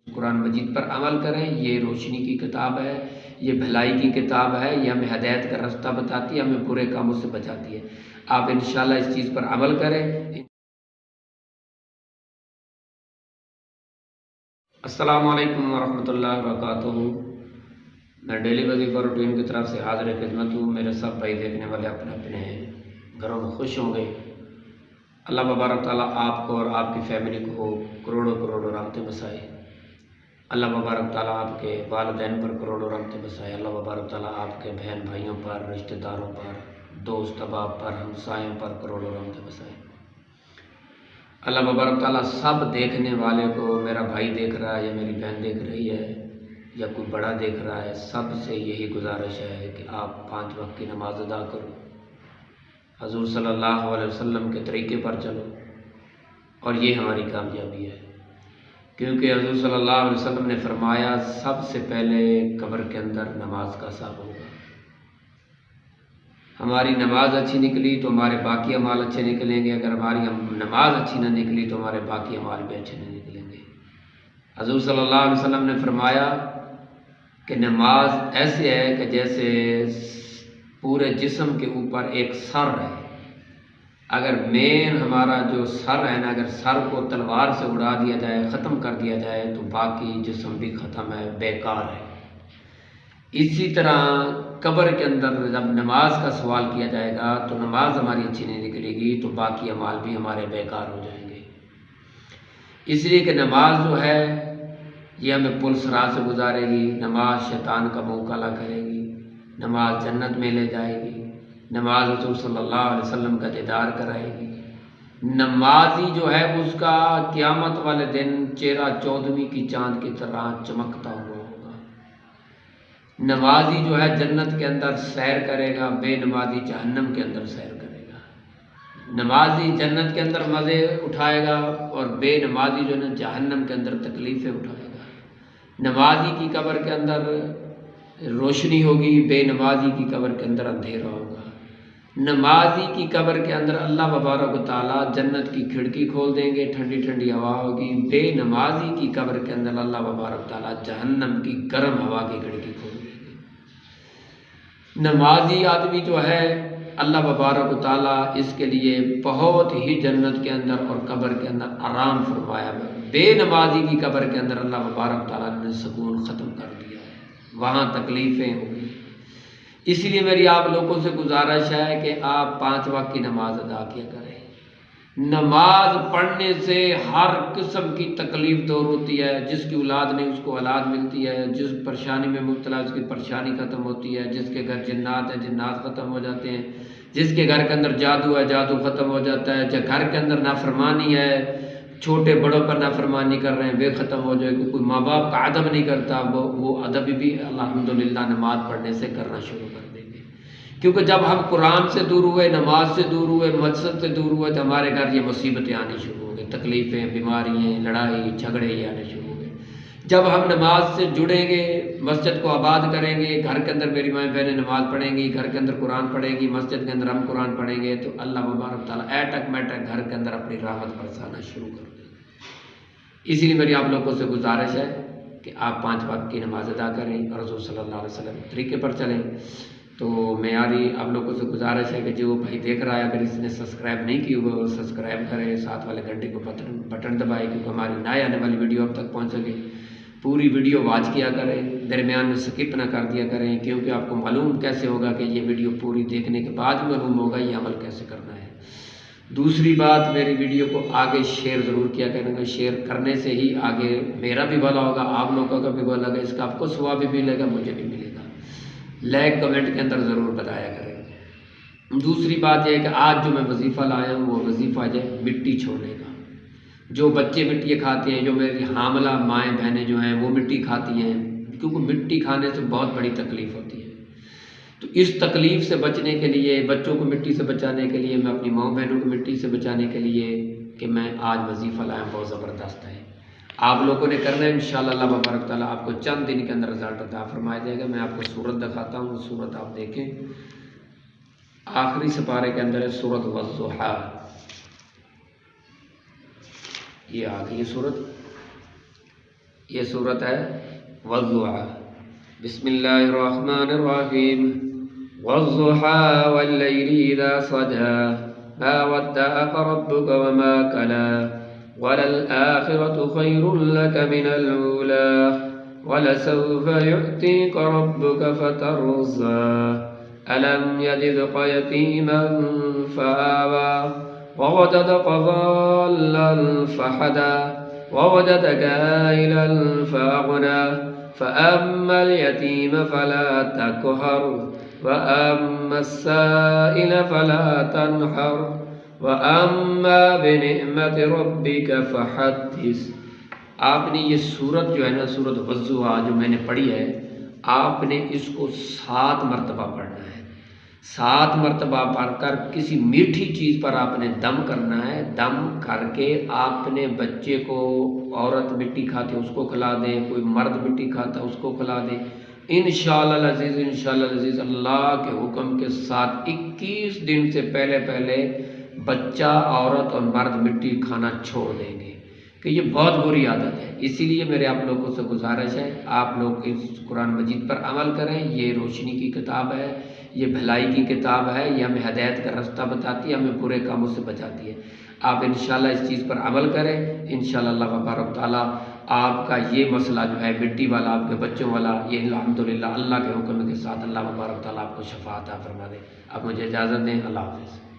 قرآن مجید پر عمل کریں، یہ روشنی کی کتاب ہے، یہ بھلائی کی کتاب ہے، یہ ہمیں ہدایت کا راستہ بتاتی ہے، ہمیں برے کاموں سے بچاتی ہے۔ آپ انشاءاللہ اس چیز پر عمل کریں۔ السلام علیکم ورحمۃ اللہ وبرکاتہ۔ میں ڈیلی وظیفہ روٹین کی طرف سے حاضر خدمت ہوں۔ میرے سب بھائی دیکھنے والے اپنے اپنے گھروں میں خوش ہوں گے۔ اللہ مبارک تعالیٰ آپ کو اور آپ کی فیملی کو کروڑوں کروڑوں رحمتیں بسائے۔ اللہ مبارک تعالیٰ آپ کے والدین پر کروڑوں رحمتیں بسائے۔ اللہ مبارک تعالیٰ آپ کے بہن بھائیوں پر، رشتہ داروں پر، دوست احباب پر، ہمسایوں پر کروڑوں رحمتیں بسائے۔ اللہ مبارک تعالیٰ سب دیکھنے والے کو، میرا بھائی دیکھ رہا ہے یا میری بہن دیکھ رہی ہے یا کوئی بڑا دیکھ رہا ہے، سب سے یہی گزارش ہے کہ آپ 5 وقت کی نماز ادا کرو، حضور صلی اللہ علیہ وسلم کے طریقے پر چلو، اور یہ ہماری کامیابی ہے۔ کیونکہ حضور صلی اللہ علیہ وسلم نے فرمایا سب سے پہلے قبر کے اندر نماز کا حساب ہوگا۔ ہماری نماز اچھی نکلی تو ہمارے باقی اعمال اچھے نکلیں گے، اگر ہماری نماز اچھی نہ نکلی تو ہمارے باقی اعمال بھی اچھے نہیں نکلیں گے۔ حضور صلی اللہ علیہ وسلم نے فرمایا کہ نماز ایسے ہے کہ جیسے پورے جسم کے اوپر ایک سر ہے۔ اگر مین ہمارا جو سر ہے نا، اگر سر کو تلوار سے اڑا دیا جائے، ختم کر دیا جائے تو باقی جسم بھی ختم ہے، بیکار ہے۔ اسی طرح قبر کے اندر جب نماز کا سوال کیا جائے گا تو نماز ہماری اچھی نہیں نکلے گی تو باقی اعمال بھی ہمارے بیکار ہو جائیں گے۔ اس لیے کہ نماز جو ہے یہ ہمیں پل صراط سے گزارے گی، نماز شیطان کا منہ کالا کرے گی، نماز جنت میں لے جائے گی، نماز رسول صلی اللہ علیہ وسلم کا دیدار کرائے گی۔ نمازی جو ہے اس کا قیامت والے دن چہرہ 14ویں کی چاند کی طرح چمکتا ہوا ہوگا۔ نمازی جو ہے جنت کے اندر سیر کرے گا، بے نمازی جہنم کے اندر سیر کرے گا۔ نمازی جنت کے اندر مزے اٹھائے گا اور بے نمازی جو ہے جہنم کے اندر تکلیفیں اٹھائے گا۔ نمازی کی قبر کے اندر روشنی ہوگی، بے نمازی کی قبر کے اندر اندھیرا ہوگا۔ نمازی کی قبر کے اندر اللہ مبارک و تعالیٰ جنت کی کھڑکی کھول دیں گے، ٹھنڈی ٹھنڈی ہوا ہوگی۔ بے نمازی کی قبر کے اندر اللہ مبارک تعالیٰ جہنم کی گرم ہوا کی کھڑکی کھول دیں گے۔ نمازی آدمی جو ہے اللہ مبارک و تعالیٰ اس کے لیے بہت ہی جنت کے اندر اور قبر کے اندر آرام فرمایا ہے۔ بے نمازی کی قبر کے اندر اللہ مبارک تعالیٰ نے سکون ختم کر دیا ہے، وہاں تکلیفیں ہوں گی۔ اس لیے میری آپ لوگوں سے گزارش ہے کہ آپ 5 وقت کی نماز ادا کیا کریں۔ نماز پڑھنے سے ہر قسم کی تکلیف دور ہوتی ہے۔ جس کی اولاد نہیں اس کو اولاد ملتی ہے، جس پریشانی میں مبتلا اس کی پریشانی ختم ہوتی ہے، جس کے گھر جنات ہیں جنات ختم ہو جاتے ہیں، جس کے گھر کے اندر جادو ہے جادو ختم ہو جاتا ہے، جب گھر کے اندر نافرمانی ہے، چھوٹے بڑوں پر نافرمانی کر رہے ہیں، وہ ختم ہو جائے گی۔ کوئی ماں باپ کا ادب نہیں کرتا، وہ ادب بھی الحمدللہ نماز پڑھنے سے کرنا شروع کر دیں گے۔ کیونکہ جب ہم قرآن سے دور ہوئے، نماز سے دور ہوئے، مسجد سے دور ہوئے تو ہمارے گھر یہ مصیبتیں آنی شروع ہو گئی، تکلیفیں، بیماریاں، لڑائی جھگڑے یہ آنے شروع ہو گئے۔ جب ہم نماز سے جڑیں گے، مسجد کو آباد کریں گے، گھر کے اندر میری مائیں بہنیں نماز پڑھیں گی، گھر کے اندر قرآن پڑھیں گی، مسجد کے اندر ہم قرآن پڑھیں گے، تو اللہ مبارک تعالیٰ ایٹک میٹک گھر کے اندر اپنی رحمت برسانا شروع کر دے گا۔ اسی لیے میری آپ لوگوں سے گزارش ہے کہ آپ 5 وقت کی نماز ادا کریں اور رسول صلی اللہ علیہ وسلم کے طریقے پر چلیں۔ تو میری آپ لوگوں سے گزارش ہے کہ جو بھائی دیکھ رہا ہے اگر اس نے سبسکرائب نہیں کی ہوئے وہ سبسکرائب کرے، ساتھ والے گھنٹے کو بٹن دبائے، کیونکہ ہماری نئے آنے والی ویڈیو اب تک پہنچ سکے۔ پوری ویڈیو واچ کیا کریں، درمیان میں سکپ نہ کر دیا کریں، کیونکہ آپ کو معلوم کیسے ہوگا کہ یہ ویڈیو پوری دیکھنے کے بعد معلوم ہوگا یہ عمل کیسے کرنا ہے۔ دوسری بات، میری ویڈیو کو آگے شیئر ضرور کیا کریں گے، شیئر کرنے سے ہی آگے میرا بھی بھلا ہوگا، آپ لوگوں کا بھی بھلا ہوگا، اس کا آپ کو ثواب بھی ملے گا، مجھے بھی ملے گا۔ لائک کمنٹ کے اندر ضرور بتایا کریں۔ دوسری بات یہ ہے کہ آج جو میں وظیفہ لایا ہوں وہ وظیفہ ہے مٹی چھوڑنے کا۔ جو بچے مٹی کھاتے ہیں، جو میری حاملہ مائیں بہنیں جو ہیں وہ مٹی کھاتی ہیں، کیونکہ مٹی کھانے سے بہت بڑی تکلیف ہوتی ہے۔ تو اس تکلیف سے بچنے کے لیے، بچوں کو مٹی سے بچانے کے لیے، میں اپنی ماں بہنوں کو مٹی سے بچانے کے لیے کہ میں آج وظیفہ لایا بہت زبردست ہے۔ آپ لوگوں نے کرنا ہے انشاءاللہ، اللہ مبارک تعالیٰ آپ کو چند دن کے اندر رزلٹ عطا فرمائے دے گا۔ میں آپ کو سورت دکھاتا ہوں، سورت آپ دیکھیں، آخری سپارے کے اندر ہے سورت والضحیٰ، یہ آ گئی ہے سورت۔ یہ صورت ہے والضحیٰ۔ بسم اللہ الرحمن الرحیم۔ والضحیٰ واللیل اذا سجی ما ودعک ربک وما قلی وللآخرة خیر لک من الأولی ولسوف يؤتيك ربك فترضى ألم يجدك يتيما فآوى ووجدك ضالا فهدى ووجدك عائلا فأغنى فأما اليتيم فلا تقهر وأما السائل فلا تنهر وأما بنعمة ربك فحدث۔ آپ نے یہ صورت جو ہے نا، صورت والضحیٰ جو میں نے پڑھی ہے، آپ نے اس کو 7 مرتبہ پڑھنا ہے۔ 7 مرتبہ پڑھ کر کسی میٹھی چیز پر آپ نے دم کرنا ہے۔ دم کر کے آپ نے بچے کو، عورت مٹی کھاتے اس کو کھلا دیں، کوئی مرد مٹی کھاتا اس کو کھلا دیں، انشاءاللہ العزیز انشاءاللہ العزیز اللہ کے حکم کے ساتھ 21 دن سے پہلے بچہ، عورت اور مرد مٹی کھانا چھوڑ دیں گے، کہ یہ بہت بری عادت ہے۔ اسی لیے میرے آپ لوگوں سے گزارش ہے، آپ لوگ اس قرآن مجید پر عمل کریں۔ یہ روشنی کی کتاب ہے، یہ بھلائی کی کتاب ہے، یہ ہمیں ہدایت کا راستہ بتاتی ہے، ہمیں برے کاموں سے بچاتی ہے۔ آپ انشاءاللہ اس چیز پر عمل کریں، انشاءاللہ اللہ تبارک تعالیٰ آپ کا یہ مسئلہ جو ہے مٹی والا، آپ کے بچوں والا، یہ الحمدللہ اللہ کے حکم کے ساتھ اللہ تبارک تعالیٰ آپ کو شفا عطا فرما دے۔ اب مجھے اجازت دیں، اللہ حافظ۔